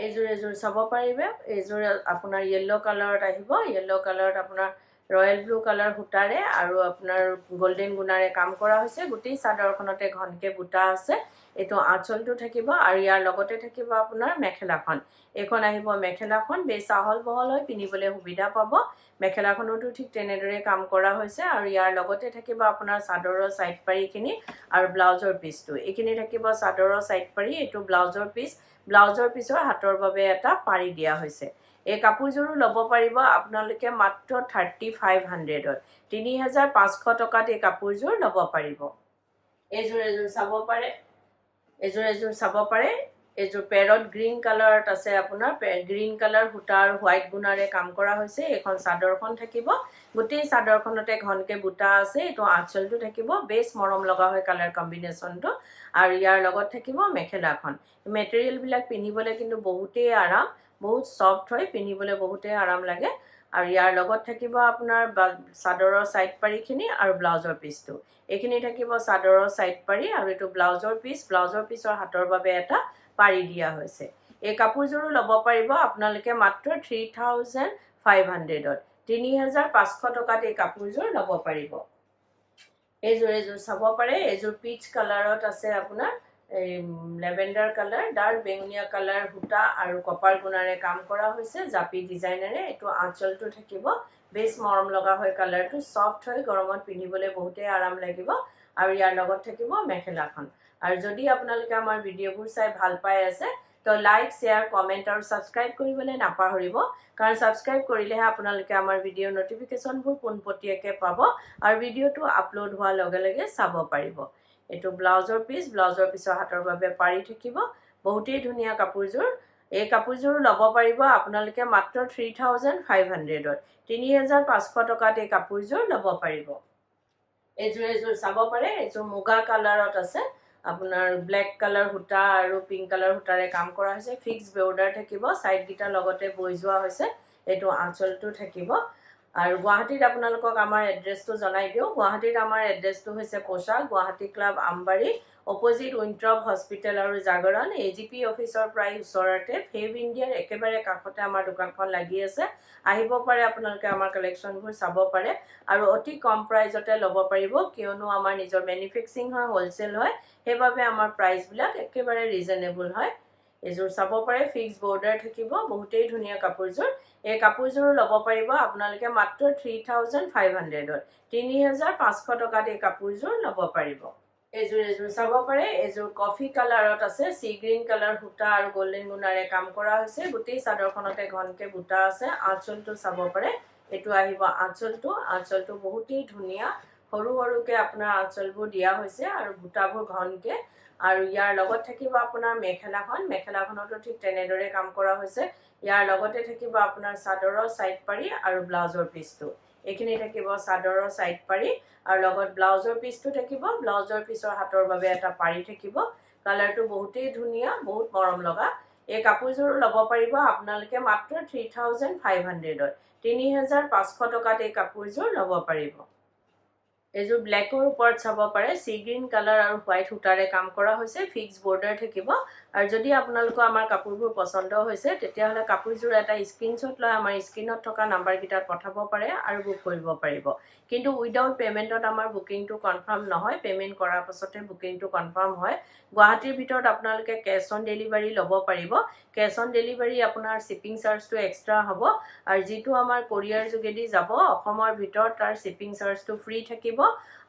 এযোৰ চাব পাৰিবে এযোৰ আপোনাৰ ইয়েলো কালাৰত আহিব ইয়েলো কালাৰত আপোনাৰ ৰয়েল ব্লু কালাৰ সূতাৰে আৰু আপোনাৰ গোল্ডেন গুণাৰে কাম কৰা হৈছে গোটেই চাদৰখনতে ঘনকে বুটা আছে এটো আঁচলটো থাকিব আৰু ইয়াৰ লগতে থাকিব আপোনাৰ মেখেলাখন এখন আহিব মেখেলাখন বেছ আহল বহল হৈ পিনিবলৈ সুবিধা পাব মেখেলাখনতো ঠিক তেনেদৰে কাম কৰা হৈছে আৰু ইয়াৰ লগতে থাকিব আপোনাৰ চাদৰৰ সাইড পাৰিখিনি আৰু ব্লাউজৰ পিছটো এইখিনি থাকিব চাদৰৰ সাইড পাৰি এটো ব্লাউজৰ পিছৰ হাতৰ বাবে এটা পাৰি দিয়া হৈছে এই কাপোৰযোৰো ল'ব পাৰিব আপোনালোকে মাত্ৰ 3500ত 3500 টকাত এই কাপোৰযোৰ ল'ব পাৰিব এযোৰ চাব পাৰে এযোৰ চাব পাৰে এযোৰ পেৰট গ্ৰীন কালাৰত আছে আপোনাৰ গ্ৰীন কালাৰ সূতা আৰু হোৱাইট গুণাৰে কাম কৰা হৈছে এখন চাদৰখন থাকিব গোটেই চাদৰখনতে ঘনকে বুটা আছে এটো আঁচলটো থাকিব বেছ মৰম লগা হয় কালাৰ কম্বিনেশনটো আৰু ইয়াৰ লগত থাকিব মেখেলাখন মেটেৰিয়েল বিলাক পিন্ধিবলৈ কিন্তু বহুতেই আৰাম বহুত সফট হয় পিন্ধিবলৈ বহুতেই আৰাম লাগে আৰু ইয়াৰ লগত থাকিব আপোনাৰ চাদৰৰ সাইড পাৰিখিনি আৰু ব্লাউজৰ পিছটো এইখিনি থাকিব চাদৰৰ সাইড পাৰি আৰু এটো ব্লাউজৰ পিছৰ হাতৰ বাবে এটা পাৰি দিয়া হৈছে এই কাপোৰযোৰো ল'ব পাৰিব আপোনালোকে মাত্ৰ 3500ত 3500 টকাত এই কাপোৰযোৰ ল'ব পাৰিব এযোৰ চাব পাৰে এযোৰ পিচ কালাৰত আছে আপোনাৰ লেভেণ্ডাৰ কালাৰ ডাৰ্ক বেঙুনীয়া কালাৰ সূতা আৰু কপাৰ গুণাৰে কাম কৰা হৈছে জাপি ডিজাইনেৰে এটো আঁচলটো থাকিব বেছ মৰম লগা হয় কালাৰটো সফট হয় গৰমত পিন্ধিবলৈ বহুতেই আৰাম লাগিব আৰু ইয়াৰ লগত থাকিব মেখেলাখন আৰু যদি আপোনালোকে আমাৰ ভিডিঅ'বোৰ চাই ভাল পাই আছে তো লাইক শেয়াৰ কমেন্ট আৰু সাবস্ক্ৰাইব কৰিবলৈ নাপাহৰিব কাৰণ সাবস্ক্ৰাইব কৰিলেহে আপোনালোকে আমাৰ ভিডিঅ'ৰ নটিফিকেশনবোৰ পোনপটীয়াকৈ পাব আৰু ভিডিঅ'টো আপলোড হোৱাৰ লগে লগে চাব পাৰিব এটো ব্লাউজৰ পিছৰ হাতৰ বাবে পাৰি থাকিব বহুতেই ধুনীয়া কাপোৰযোৰ এই কাপোৰযোৰ ল'ব পাৰিব আপোনালোকে মাত্ৰ 3500ত 3500 টকাত এই কাপোৰযোৰ ল'ব পাৰিব এযোৰ চাব পাৰে এযোৰ মুগা কালাৰত আছে আপোনাৰ ব্ল্যাক কালাৰ সূতা আৰু পিংক কালাৰ সূতাৰে কাম কৰা হৈছে ফিক্স বৰ্ডাৰ থাকিব সাইড গিটা লগতে বৈ যোৱা হৈছে এটো আঁচলটো থাকিব আৰু গুৱাহাটীত আপোনালোকক আমাৰ এড্ৰেছটো জনাই দিও গুৱাহাটীত আমাৰ এড্ৰেছটো হৈছে পোশাক Guwahati club Ambari opposite Winthrop hospital আৰু জাগৰণ এজিপি অফিচৰ প্ৰায় ওচৰতে ফেভ ইণ্ডিয়াৰ একেবাৰে কাষতে আমাৰ দোকানখন লাগি আছে আহিব পাৰে আপোনালোকে আমাৰ কালেকশনবোৰ চাব পাৰে আৰু অতি কম প্ৰাইজতে ল'ব পাৰিব কিয়নো আমাৰ নিজৰ ম্যানুফ্যাকচাৰিং হয় হোলসেল হয় হেবাবে আমাৰ প্ৰাইস বিলাক একেবাৰে ৰিজনেবল হয় এযোৰ চাব পাৰে ফিক্স বৰ্ডাৰ থাকিব বহুতেই ধুনীয়া কাপোৰযোৰ এই কাপোৰযোৰ ল'ব পাৰিব আপোনালোকে মাত্ৰ 3500ত 3500 টকাত এই কাপোৰযোৰ ল'ব পাৰিব এযোৰ চাব পাৰে এযোৰ কফি কালাৰত আছে সি গ্ৰীন কালাৰ সূতা আৰু গোল্ডেন গুণাৰে কাম কৰা হৈছে গোটেই চাদৰখনতে ঘনকে বুটা আছে আঁচলটো চাব পাৰে এটো আহিব আঁচলটো বহুতেই ধুনীয়া সৰুকে আপোনাৰ আঁচলবোৰ দিয়া হৈছে আৰু বুটাবোৰ ঘনকে আৰু ইয়াৰ লগত থাকিব আপোনাৰ মেখেলাখনতো ঠিক তেনেদৰে কাম কৰা হৈছে ইয়াৰ লগতে থাকিব আপোনাৰ চাদৰৰ সাইড পাৰি আৰু ব্লাউজৰ পিছটো এইখিনি থাকিব চাদৰৰ সাইড পাৰি আৰু লগত ব্লাউজৰ পিছটো থাকিব ব্লাউজৰ পিছৰ হাতৰ বাবে এটা পাৰি থাকিব কালাৰটো বহুতেই ধুনীয়া বহুত মৰম লগা এই কাপোৰযোৰ ল'ব পাৰিব আপোনালোকে মাত্ৰ 3500ত 3500 টকাত এই কাপোৰযোৰ ল'ব পাৰিব এযোৰ ব্ল্যাকৰ ওপৰত চাব পাৰে সি গ্ৰীন কালাৰ আৰু হোৱাইট সূতাৰে কাম কৰা হৈছে ফিক্স বৰ্ডাৰ থাকিব আৰু যদি আপোনালোকৰ আমাৰ কাপোৰবোৰ পছন্দ হৈছে তেতিয়া হলে কাপোৰযোৰ এটা স্ক্ৰিনশ্বট লৈ আমাৰ স্ক্ৰিনত থকা নাম্বাৰ গিটাত পঠাব পাৰে আৰু বুক কৰিব পাৰিব কিন্তু উইদাউট পেমেন্টত আমাৰ বুকিংটো কনফাৰ্ম নহয় পেমেন্ট কৰাৰ পাছতে বুকিংটো কনফাৰ্ম হয় গুৱাহাটীৰ ভিতৰত আপোনালোকে কেশ অন ডেলিভাৰী ল'ব পাৰিব কেশ অন ডেলিভাৰী আপোনাৰ শিপিং চাৰ্জটো এক্সট্ৰা হ'ব আৰু যেটো আমাৰ কোৰিয়াৰ যোগেদি যাব অসমৰ ভিতৰত তাৰ শিপিং চাৰ্জটো ফ্ৰী থাকিব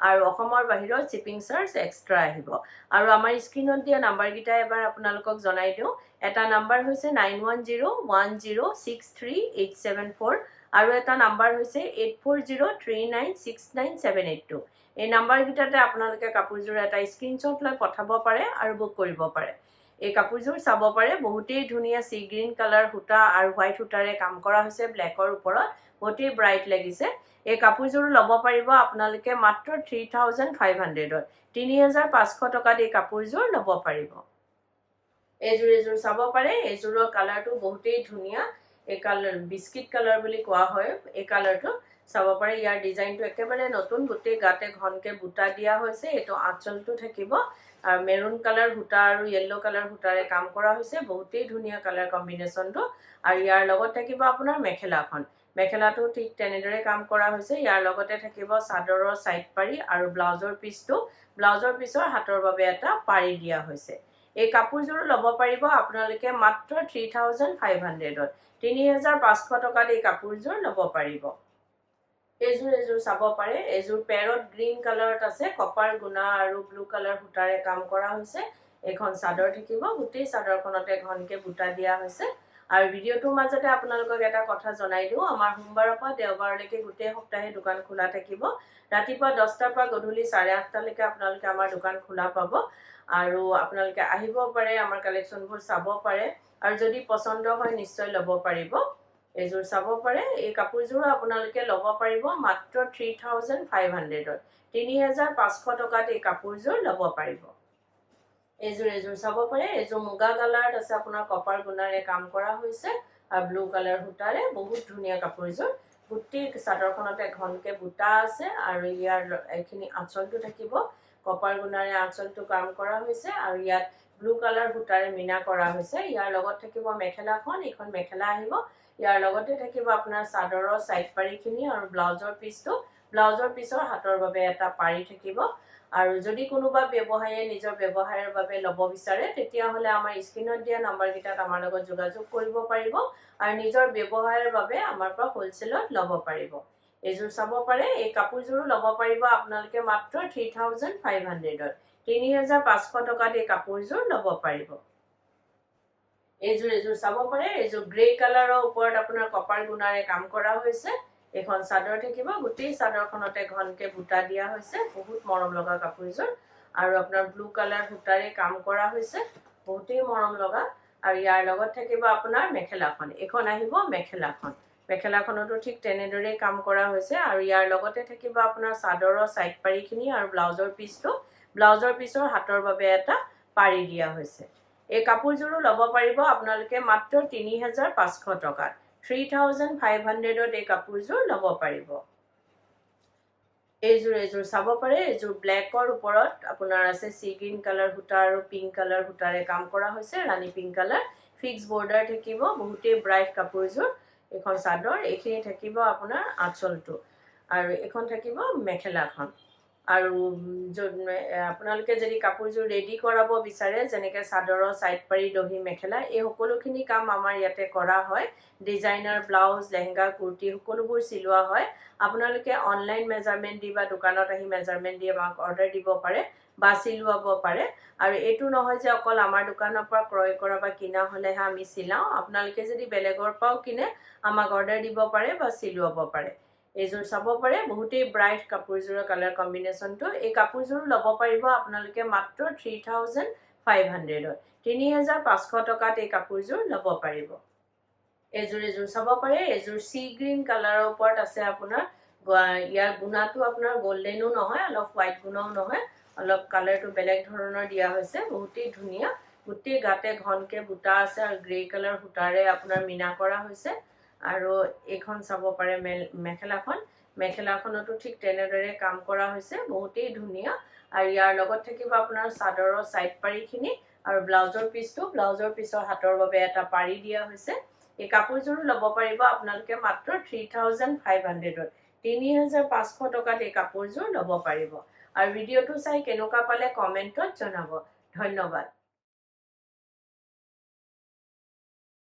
আৰু অসমৰ বাহিৰত শিপিং চাৰ্জ এক্সট্ৰা আহিব আৰু আমাৰ স্ক্ৰিনত দিয়া নাম্বাৰ গিটা এবাৰ আপোনালোকক জনাই দিও এটা নাম্বাৰ হৈছে 9101063874 আৰু এটা নাম্বাৰ হৈছে 8403969782 এই নাম্বাৰ গিটাতে আপোনালোকে কাপোৰযোৰ এটা স্ক্ৰিনশ্বট লৈ পঠাব পাৰে আৰু বুক কৰিব পাৰে এই কাপোৰযোৰ চাব পাৰে বহুতেই ধুনীয়া সি গ্ৰীন কালাৰ সূতা আৰু হোৱাইট সূতাৰে কাম কৰা হৈছে ব্ল্যাকৰ ওপৰত বহুতেই ব্ৰাইট লাগিছে এই কাপোৰযোৰ ল'ব পাৰিব আপোনালোকে মাত্ৰ 3500ত 3500 টকাত এই কাপোৰযোৰ ল'ব পাৰিব এযোৰ চাব পাৰে এযোৰৰ কালাৰটো বহুতেই ধুনীয়া এই কালাৰ বিস্কিট কালাৰ বুলি কোৱা হয় এই কালাৰটো চাব পাৰে ইয়াৰ ডিজাইনটো একেবাৰে নতুন গোটেই গাতে ঘনকে বুটা দিয়া হৈছে এইটো আঁচলটো থাকিব আৰু মেৰুন কালাৰ সূতা আৰু য়েল্লো কালাৰ সূতাৰে কাম কৰা হৈছে বহুতেই ধুনীয়া কালাৰ কম্বিনেশ্যনটো আৰু ইয়াৰ লগত থাকিব আপোনাৰ মেখেলাখন মেখেলাটো ঠিক তেনেদৰে কাম কৰা হৈছে ইয়াৰ লগতে থাকিব চাদৰৰ সাইড পাৰি আৰু ব্লাউজৰ পিছৰ হাতৰ বাবে এটা পাৰি দিয়া হৈছে এই কাপোৰযোৰ ল'ব পাৰিব আপোনালোকে মাত্ৰ 3500ত 3500 টকাত এই কাপোৰযোৰ ল'ব পাৰিব এযোৰ চাব পাৰে এযোৰ পেৰট গ্ৰীন কালাৰত আছে কপাৰ গুণা আৰু ব্লু কালাৰ সূতাৰে কাম কৰা হৈছে এখন চাদৰ থাকিব গোটেই চাদৰখনতে ঘনকে বুটা দিয়া হৈছে আৰু ভিডিওটোৰ মাজতে আপোনালোকক এটা কথা জনাই দিও আমাৰ সোমবাৰৰ পৰা দেওবাৰলৈকে গোটেই সপ্তাহে দোকান খোলা থাকিব ৰাতিপুৱা 10টাৰ পৰা গধূলি 8:30 লৈকে আপোনালোকে আমাৰ দোকান খোলা পাব আৰু আপোনালোকে আহিব পাৰে আমাৰ কালেকচনবোৰ চাব পাৰে আৰু যদি পছন্দ হয় নিশ্চয় ল'ব পাৰিব এযোৰ চাব পাৰে এই কাপোৰযোৰ আপোনালোকে ল'ব পাৰিব মাত্ৰ 3500ত 3500 টকাত এই কাপোৰযোৰ ল'ব পাৰিব এযোৰ চাব পাৰে এযোৰ মুগা কালাৰত আছে আপোনাৰ কপাৰ গুণাৰে কাম কৰা হৈছে আৰু ব্লু কালাৰ সূতাৰে বহুত ধুনীয়া কাপোৰযোৰ গোটেই চাদৰখনতে ঘনকে বুটা আছে আৰু ইয়াৰ এইখিনি আঁচলটো থাকিব কপাৰ গুণাৰে আঁচলটো কাম কৰা হৈছে আৰু ইয়াত ব্লু কালাৰ সূতাৰে মিনা কৰা হৈছে ইয়াৰ লগত থাকিব মেখেলাখন এইখন মেখেলা আহিব ইয়াৰ লগতে থাকিব আপোনাৰ চাদৰৰ সাইড পাৰিখিনি আৰু ব্লাউজৰ পিছৰ হাতৰ বাবে এটা পাৰি থাকিব আৰু যদি কোনোবা ব্যৱসায়ীয়ে নিজৰ ব্যৱসায়ৰ বাবে ল'ব বিচাৰে তেতিয়া হলে আমাৰ স্ক্ৰিনত দিয়া নম্বৰ কিটাত আমাৰ লগত যোগাযোগ কৰিব পাৰিব আৰু নিজৰ ব্যৱসায়ৰ বাবে আমাৰ পৰা হোলসেলত ল'ব পাৰিব এযোৰ চাব পাৰে এই কাপোৰযোৰো ল'ব পাৰিব আপোনালোকে মাত্ৰ 3500ত 3500 টকাত এই কাপোৰযোৰ ল'ব পাৰিব এযোৰ চাব পাৰে এযোৰ গ্ৰে কালাৰৰ ওপৰত আপোনাৰ কপাৰ গুণাৰে কাম কৰা হৈছে এখন চাদৰ থাকিব গোটেই চাদৰখনতে ঘনকে বুটা দিয়া হৈছে বহুত মৰম লগা কাপোৰযোৰ আৰু আপোনাৰ ব্লু কালাৰ সূতাৰে কাম কৰা হৈছে বহুতেই মৰম লগা আৰু ইয়াৰ লগত থাকিব আপোনাৰ মেখেলাখন এখন আহিব মেখেলাখনতো ঠিক তেনেদৰে কাম কৰা হৈছে আৰু ইয়াৰ লগতে থাকিব আপোনাৰ চাদৰৰ সাইড পাৰিখিনি আৰু ব্লাউজৰ পিছৰ হাতৰ বাবে এটা পাৰি দিয়া হৈছে এই কাপোৰযোৰো ল'ব পাৰিব আপোনালোকে মাত্ৰ 3500 টকাত 3500ত এই কাপোৰযোৰ ল'ব পাৰিব এযোৰ চাব পাৰে এযোৰ ব্লেকৰ ওপৰত আপোনাৰ আছে সি গ্ৰীন কালাৰ সূতা আৰু পিংক কালাৰ সূতাৰে কাম কৰা হৈছে ৰাণী পিংক কালাৰ ফিক্স বৰ্ডাৰ থাকিব বহুতেই ব্ৰাইট কাপোৰযোৰ এখন চাদৰ এইখিনি থাকিব আপোনাৰ আঁচলটো আৰু এখন থাকিব মেখেলাখন আৰু আপোনালোকে যদি কাপোৰযোৰ ৰেডি কৰাব বিচাৰে যেনেকৈ চাদৰৰ সাইড পাৰি দহি মেখেলা এই সকলোখিনি কাম আমাৰ ইয়াতে কৰা হয় ডিজাইনাৰ ব্লাউজ লেহেঙ্গা কুৰ্তি সকলোবোৰ চিলোৱা হয় আপোনালোকে অনলাইন মেজাৰমেন্ট দি বা দোকানত আহি মেজাৰমেন্ট দি আমাক অৰ্ডাৰ দিব পাৰে বা চিলোৱাব পাৰে আৰু এটো নহয় যে অকল আমাৰ দোকানৰ পৰা ক্ৰয় কৰা বা কিনা হলেহে আমি চিলাও আপোনালোকে যদি বেলেগৰ পৰাও কিনে আমাক অৰ্ডাৰ দিব পাৰে বা চিলোৱাব পাৰে এযোৰ চাব পাৰে বহুতেই ব্ৰাইট কাপোৰযোৰৰ কালাৰ কম্বিনেশ্যনটো এই কাপোৰযোৰ ল'ব পাৰিব আপোনালোকে মাত্ৰ 3500ত 3500 টকাত এই কাপোৰযোৰ ল'ব পাৰিব এযোৰ চাব পাৰে এযোৰ সি গ্ৰীন কালাৰৰ ওপৰত আছে আপোনাৰ ইয়াৰ গুণাটো আপোনাৰ গোল্ডেনো নহয় অলপ হোৱাইট গুণাও নহয় অলপ কালাৰটো বেলেগ ধৰণৰ দিয়া হৈছে বহুতেই ধুনীয়া গোটেই গাতে ঘনকে বুটা আছে আৰু গ্ৰে কালাৰ সূতাৰে আপোনাৰ মিনা কৰা হৈছে আৰু এখন চাব পাৰে মেখেলাখনতো ঠিক তেনেদৰে কাম কৰা হৈছে বহুতেই ধুনীয়া আৰু ইয়াৰ লগত থাকিব আপোনাৰ চাদৰৰ সাইড পাৰিখিনি আৰু ব্লাউজৰ পিছৰ হাতৰ বাবে এটা পাৰি দিয়া হৈছে এই কাপোৰযোৰো ল'ব পাৰিব আপোনালোকে মাত্ৰ 3500ত 3500 টকাত এই কাপোৰযোৰ ল'ব পাৰিব আৰু ভিডিওটো চাই কেনেকুৱা পালে কমেন্টত জনাব ধন্যবাদ